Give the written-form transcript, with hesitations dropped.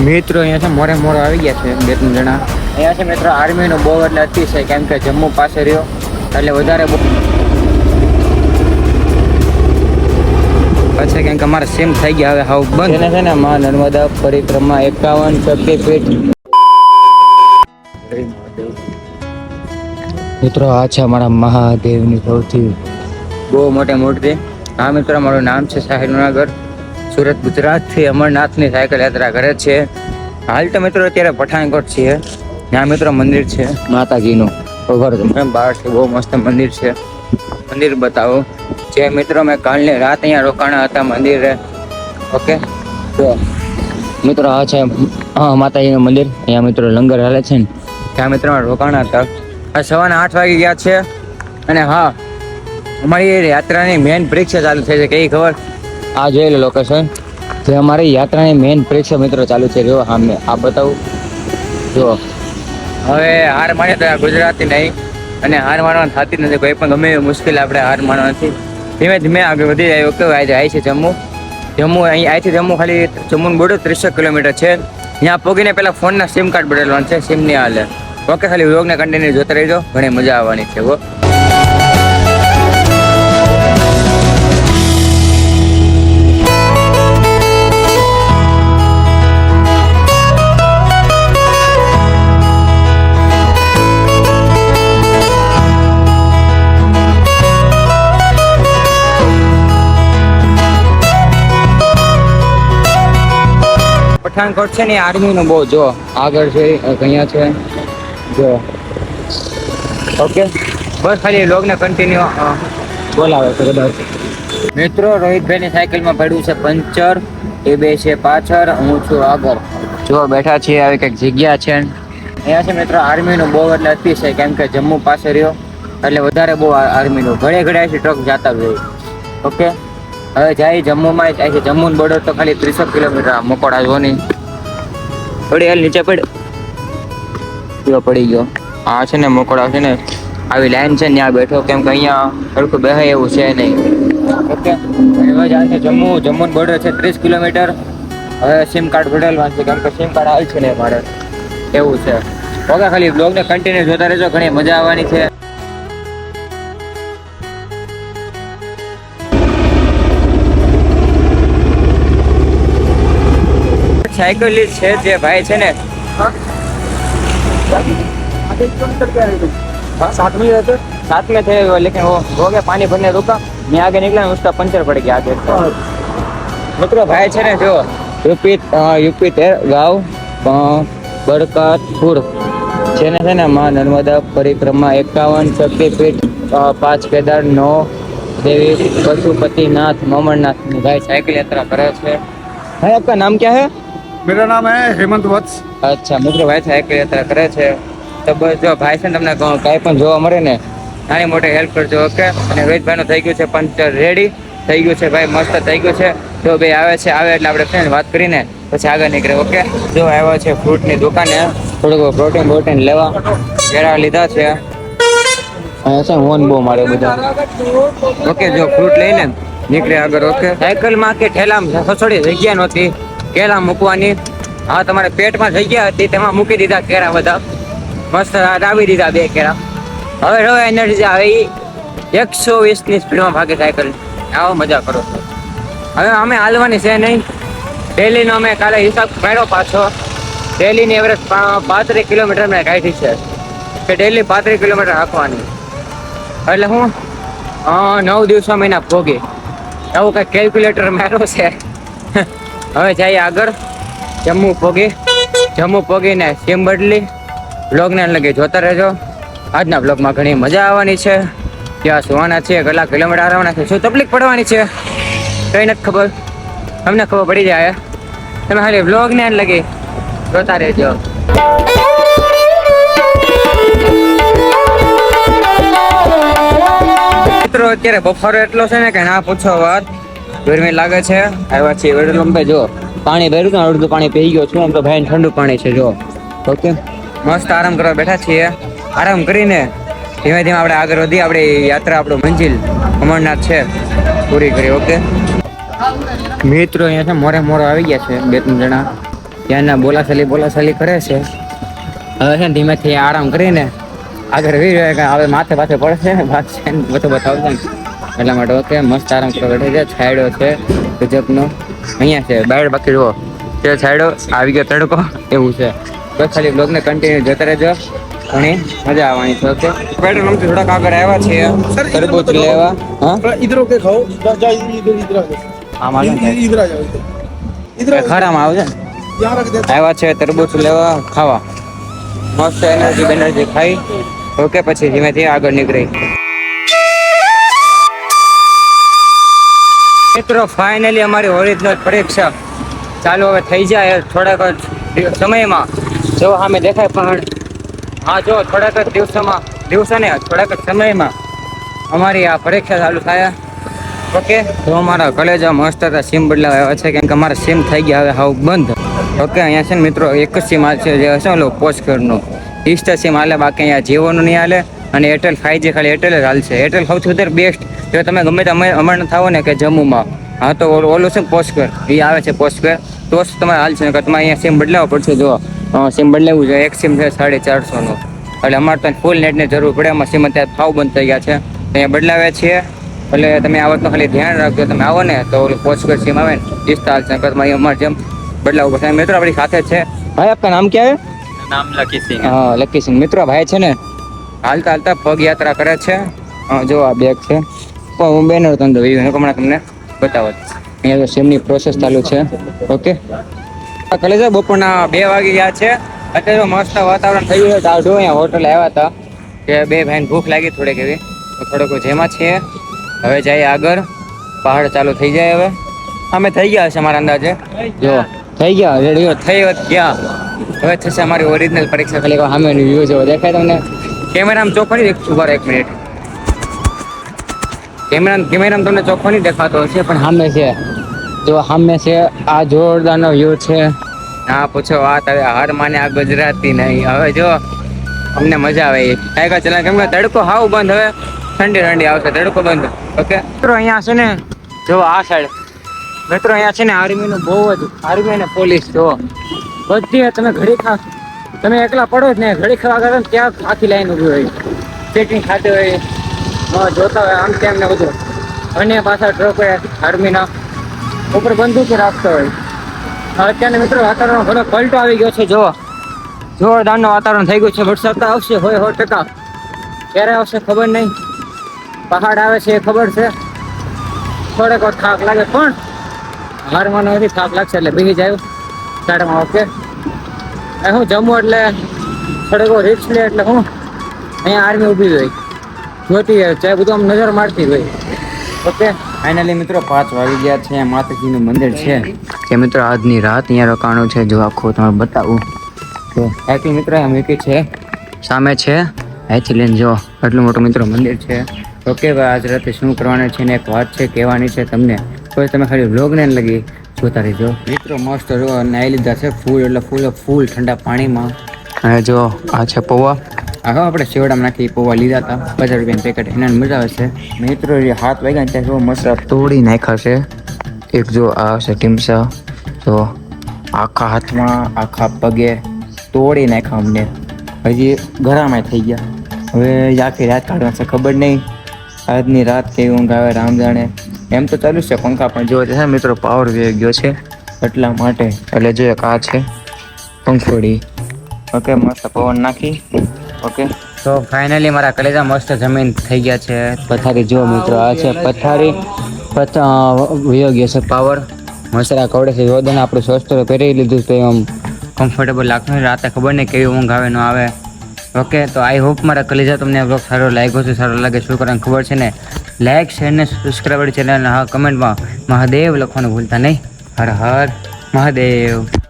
મિત્રો અહીંયા છે મોરે મોરો આવી ગયા છે 2-3 જણા. અહીંયા છે મિત્રો આર્મીનો બહુ એટલે અતિશય, કેમ કે જમ્મુ પાસે રહ્યો એટલે વધારે પછી કેમ કે અમારે સેમ થઈ ગયા હવે હાવ બંધ. એને છે ને માં નર્મદા પરિક્રમા 51 શક્તિપીઠ. મિત્રો આ છે અમારા મહાદેવની સૌથી બહુ મોટી મૂર્તિ. હા મિત્રો, મારું નામ છે સાહિલ નાગર, સુરત ગુજરાતથી અમરનાથની સાયકલ યાત્રા કરે છે. હાલ તો મિત્રો અત્યારે પઠાણકોટ છીએ. ત્યાં મિત્રો મંદિર છે માતાજીનું, બહારથી બહુ મસ્ત મંદિર છે. મંદિર બતાવો. જે મિત્રો મેં કાલની રાત અહીંયા રોકાણા હતા મંદિરે. ઓકે, તો મિત્રો આ છે માતાજીનું મંદિર. અહીંયા મિત્રો લંગર હાલે છે ને, ત્યાં મિત્રો રોકાણા હતા. આ સવારના 8 વાગી ગયા છે. અને હા, અમારી યાત્રાની મેઇન પરીક્ષા ચાલુ થઈ છે. કઈ ખબર? આ જોઈ લો લોકેશન. જે અમારી યાત્રાની મેઇન પરીક્ષા મિત્રો ચાલુ છે. જો હા, મેં આ બતાવું. જો હવે હાર માને તો ગુજરાતી નહીં, અને હાર માનવાની થતી નથી. કોઈ પણ ગમે એવી મુશ્કેલ આપણે હાર માનવા નથી. ધીમે ધીમે આગળ વધી જાય. ઓકે, આજે આવી છે જમ્મુ. અહીં અહીંથી જમ્મુ ખાલી જમ્મુનું બોર્ડર 30 કિલોમીટર છે. ત્યાં પોગીને પહેલાં ફોનના સિમ કાર્ડ બદલવાનું છે. સિમ નહીં હાલે. ઓકે, ખાલી વ્લોગને કન્ટિન્યુ જોતા રહેજો, ઘણી મજા આવવાની છે. પઠાણકોટ છે ને આર્મીનું બહુ જો આગળ છે, અહીંયા છે જો. ઓકે, બસ ખાલી લોગને કન્ટિન્યુ બોલાવે છે કદાચ. મિત્રો રોહિતભાઈની સાયકલમાં પડ્યું છે પંચર. એ બે છે પાછળ, હું છું આગળ. જો બેઠા છીએ, આવી કંઈક જગ્યા છે. અહીંયા છે મિત્રો આર્મીનું બહુ એટલે અતિશય, કેમ કે જમ્મુ પાસે રહ્યો એટલે વધારે બહુ આર્મીનું ઘડે ઘડે અહીંથી ટ્રક જતા હોય. ઓકે, હવે જાય જમ્મુમાં. અહીંથી જમ્મુનું બોર્ડર તો ખાલી 30 કિલોમીટર. મકોડા જો નહીં પડી, હાલ નીચે પડ પડી ગયો. આ છે ને મકોડા છે ને આવી લાઈન છે ત્યાં બેઠો, કેમ કે અહીંયા સરખું બેહાય એવું છે નહીં. ઓકે, હવે જાય છે જમ્મુનું બોર્ડર છે 30 કિલોમીટર. હવે સિમ કાર્ડ બદલવાનું છે, કેમ કે સિમ કાર્ડ આવી છે ને મારે, એવું છે. ઓકે, ખાલી બ્લોગને કન્ટિન્યુ જોતા રહેજો, ઘણી મજા આવવાની છે. साइकिलिस्ट है जे भाई है ने साथ में रहते, साथ में थे, लेकिन वो हो गया पानी भरने रुका. मैं आगे निकला, उसका पंचर पड़ गया आगे. मित्रों भाई है ने जो यूपी गाँव बड़कापुर છે ને માં નર્મદા પરિક્રમા 51 શક્તિપીઠ 5 કેદાર 9 देवी पशुपतिनाथ अमरनाथ भाई साइकिल यात्रा करे छे. भाई आपका नाम क्या है? मेरा नाम है हेमंत वत्स. अच्छा मित्र, भाई साइकिल यात्रा करे छे. तो बस जो भाई છે તમને કાંઈ પણ જોવા મળે ને નાની મોટી હેલ્પ કરજો. ઓકે, અને રોહિતભાઈનું થઈ ગયું છે પંચર રેડી થઈ ગયું છે ભાઈ, મસ્ત થઈ ગયું છે. જો ભાઈ આવે એટલે આપણે ફ્રેન્ડ વાત કરીને પછી આગળ નીકળે. ઓકે, જો આવ્યા છે ફ્રૂટની દુકાને, થોડુંક પ્રોટીન લેવા કેળા લીધા છે. અહીંયા છે હોન બહુ મારે બધા. ઓકે, જો ફ્રૂટ લઈને નીકળે આગળ. ઓકે, સાયકલમાં કે ઠેલામાં સસોડી જગ્યા નહોતી કેળા મૂકવાની. હા, તમારે પેટમાં જગ્યા હતી, તેમાં મૂકી દીધા કેળા બધા, મસ્ત દાબી દીધા 2 કેળા. હવે એનર્જી આવે. 120ની સ્પીડમાં ભાગે સાયકલ. આવો મજા કરો. હવે અમે હાલવાની છે નહીં. ડેલીનો અમે કાલે હિસાબ કાઢ્યો પાછો. ડેલીની એવરેજ 35 કિલોમીટર મેં કાઢી છે કે ડેલી 35 કિલોમીટર હાંકવાની. એટલે હું 9 દિવસો મહિના ભોગી એવું કંઈક કેલ્ક્યુલેટર માર્યો છે. હવે જઈએ આગળ. જમ્મુ પોગીને સિમ બદલી. બ્લોગને લગી જોતા રહેજો. આજના બ્લોગમાં ઘણી મજા આવવાની છે. ક્યાં સુવાના છે, કેટલા કિલોમીટર આવવાના છે, શું તકલીફ પડવાની છે, કંઈ નથી ખબર. તમને ખબર પડી જાય. તમે ખાલી બ્લોગને લગી જોતા રહેજો. મિત્રો અત્યારે બફારો એટલો છે ને કે ના પૂછો વાત. ગરમી લાગે છે. આવ્યા છીએ વેડલંબે. જો પાણી ભર્યું હતું, અડધું પાણી પી ગયો છું. આમ તો ભાઈ ઠંડુ પાણી છે. જો ઓકે, મસ્ત આરામ કરવા બેઠા છીએ. આરામ કરીને ધીમે ધીમે આપણે આગળ વધી આપણી યાત્રા, આપણું મંજિલ અમરનાથ છે પૂરી કરી. ઓકે મિત્રો, અહીંયા છે મોરે મોરો આવી ગયા છે 2-3 જણા. ત્યાંના બોલાચાલી કરે છે. હવે છે ને ધીમેથી આરામ કરીને આગળ વી રહ્યો કે હવે માથે પડશે ને બધું બતાવશે ને એટલા માટે ઓકે મસ્ત આરામ કરવા બેઠે છે. છાયડો છે ગજબનો અહીંયા છે બાયડ બાકી જુઓ તે છાયડો આવી ગયો તડકો એવું છે. તો ખાલી બ્લોગને કન્ટિન્યુ જોતા રહેજો, ઘણી મજા આવવાની છે. ઓકે પેટ્રોલ પંપથી થોડાક આગળ આવ્યા છીએ તરબૂચ લેવા. હા इधर होके खाओ जा इधर इधर आ जाओ આમાં इधर आ जाओ इधर ખરામાં આવશે ને यहाँ रख दे આવ્યા છે તરબૂચ લેવા ખાવા. મસ્ત એનર્જી ખાઈ ઓકે પછી ધીમેથી આગળ નીકળી. મિત્રો ફાઇનલી અમારી ઓરિજિનલ પરીક્ષા ચાલુ હવે થઈ જાય થોડાક જ સમયમાં. જો સામે દેખાય પહાડ, હા જો થોડાક જ દિવસો ને થોડાક જ સમયમાં અમારી આ પરીક્ષા ચાલુ થાય. ઓકે તો અમારા કોલેજમાં મસ્ત હતા સિમ બદલાવા આવ્યા છે કેમ કે અમારા સિમ થઈ ગયા હવે હાવ બંધ. ઓકે અહીંયા છે ને મિત્રો એક જ સિમ હાલ છે જે હશે ને પોસ્ટપેડનું ઇન્સ્ટા સિમ હાલે, બાકી અહીંયા જીઓનું નહીં હાલે અને એરટેલ 5G ખાલી એરટેલ જ હાલશે. એરટેલ સૌથી વધારે બેસ્ટ જો તમે ગમે તે અમરનાથ થાવો ને કે જમ્મુમાં, હા તો ઓલું છે પોસ્ટપેડ એ આવે છે પોસ્ટપેડ તો જ તમારે હાલશે ને કે તમારે અહીંયા સિમ બદલાવવો પડશે. જો સિમ બદલાવવું જોઈએ, એક સિમ છે 450નું એટલે અમારે તો ફૂલ નેટની જરૂર પડે. એમાં સિમ અત્યારે ભાવ બંધ થઈ ગયા છે અહીંયા બદલાવ્યા છીએ એટલે તમે આ વાતનું ખાલી ધ્યાન રાખજો. તમે આવો ને તો ઓલું પોસ્ટપેડ સિમ આવે ને ઇન્સ્ટા હાલશે નકર તમારે અમારે જેમ બદલાવવું પડશે. મિત્રો આપણી સાથે છે ભાઈ, આપકા નામ ક્યાં હે? नाम लकी सिंह है। હા લકી સિંહ. મિત્રો ભાઈ છે ને હાલતા પગ યાત્રા કરે છે. જો આ બેગ છે હું બેનર તમને હમણાં તમને બતાવો. અહીંયા તો સિમની પ્રોસેસ ચાલુ છે. ઓકે કાલે છે બપોરના 2 વાગી ગયા છે. અત્યારે મસ્ત વાતાવરણ થઈ ગયું છે. જો અહીંયા હોટલ આવ્યા હતા કે બે ભાઈને ભૂખ લાગી થોડીક એવી તો થોડોક જેમાં છીએ. હવે જઈએ આગળ, પહાડ ચાલુ થઈ જાય. હવે અમે થઈ ગયા હશે મારા અંદાજે. જો થઈ ગયા રેડી થઈ ગયા. હવે થશે અમારી ઓરિજિનલ પરીક્ષા. ખાલી સામેનું વ્યૂ જેવો દેખાય તમને. કેમેરામાં ચોખ્ખો નહીં ઉભા રહો 1 મિનિટ. કેમેરામાં તમને ચોખ્ખો નહીં દેખાતો હશે પણ સામે છે. જો સામે છે આ જોરદારનો વ્યૂ છે. હા પૂછો વાત હવે હાર માને આ ગુજરાતી નહીં. હવે જો અમને મજા આવે એ કાંઈ ચલા કેમ કે તડકો હાવ બંધ. હવે ઠંડી આવશે તડકો બંધ. ઓકે મિત્રો અહીંયા છે ને જો આ સાઈડ મિત્રો અહીંયા છે ને આર્મીનું બહુ જ આર્મી અને પોલીસ જો બધી તમે તમે એકલા પડો જ ને ઘડી ખાવા કરો ને ત્યાં આખી લાઈન ઊભી હોય, ચેકિંગ ખાતે હોય, જોતા હોય આમ તેમ ને બધું. અને પાછા ટ્રક હોય આર્મીના ઉપર બંદૂક રાખતો હોય. અત્યારે મિત્રો વાતાવરણ ઘણો પલટો આવી ગયો છે. જો જોરદારનું વાતાવરણ થઈ ગયું છે. વરસાદ તો આવશે 100%. ક્યારે આવશે ખબર નહીં. પહાડ આવે છે એ ખબર છે. થોડોક થાક લાગે પણ હારવાનો નથી. થાક લાગશે એટલે બેસી જાય સાડામાં. ઓકે હું જમું એટલે થોડોક રિસ્ક લે એટલે હું અહીંયા આર્મી ઊભી હોય જોતી હોય ચાહે બધું આમ નજર મારતી હોય. ઓકે ફાઇનલી મિત્રો 5 વાગી ગયા છે. માતાજીનું મંદિર છે જે મિત્રો આજની રાત અહીંયા રોકાણું છે. જો આખું તમને બતાવું તો એકલી મિત્રો અહીંયા મૂકી છે સામે છે અહીંથી લઈને જો આટલું મોટું મિત્રો મંદિર છે. ઓકે ભાઈ આજ રાતે શું કરવાનું છે ને એક વાત છે કહેવાની છે તમને, કોઈ તમે ખાલી વ્લોગને લગી જોતા રહીજો. મિત્રો મસ્ત જો નાહી લીધા છે ફૂલ એટલે ફૂલ ઠંડા પાણીમાં. અને જો આ છે પૌવા. હા આપણે શેવડામાં નાખી પૌવા લીધા હતા 50 રૂપિયાનું પેકેટ. એના મજા આવે છે. મિત્રો જે 7 વાગ્યા ત્યાં જો મસાલા તોડી નાખ્યા છે. એક જો આ છે ટીમસા જો આખા હાથમાં આખા પગે તોડી નાખ્યા અમને. હજી ગરામાં થઈ ગયા. હવે આખી રાત કાઢવા છે ખબર નહીં આજની રાત કેવી ઊંઘ આવે રામ જાણે. એમ તો ચાલુ છે પંખા પણ જો છે મિત્રો પાવર વી ગયો છે એટલા માટે. એટલે જો એક આ છે પંખોડી. ઓકે મસ્ત પવન નાખી. ઓકે તો ફાઇનલી મારા કલેજા મસ્ત જમીન થઈ ગયા છે. પથારી જો મિત્રો આ છે પથારી વયો ગયો છે પાવર. મસરા કવડે છે જોરદાર. આપણું સ્વસ્થ પહેરી લીધું તો એમ કમ્ફર્ટેબલ લાગતું નહીં. રાતે ખબર નહીં કેવી ઊંઘ આવે ન આવે. ઓકે તો આઈ હોપ મારા કલેજા તમને બ્લોગ સારો લાગ્યો છે. સારો લાગે શું કરવાનું ખબર છે ને લાઈક શેર ને સબસ્ક્રાઈબ ચેનલ. હા કમેન્ટમાં મહાદેવ લખવાનું ભૂલતા નહીં. હર હર મહાદેવ.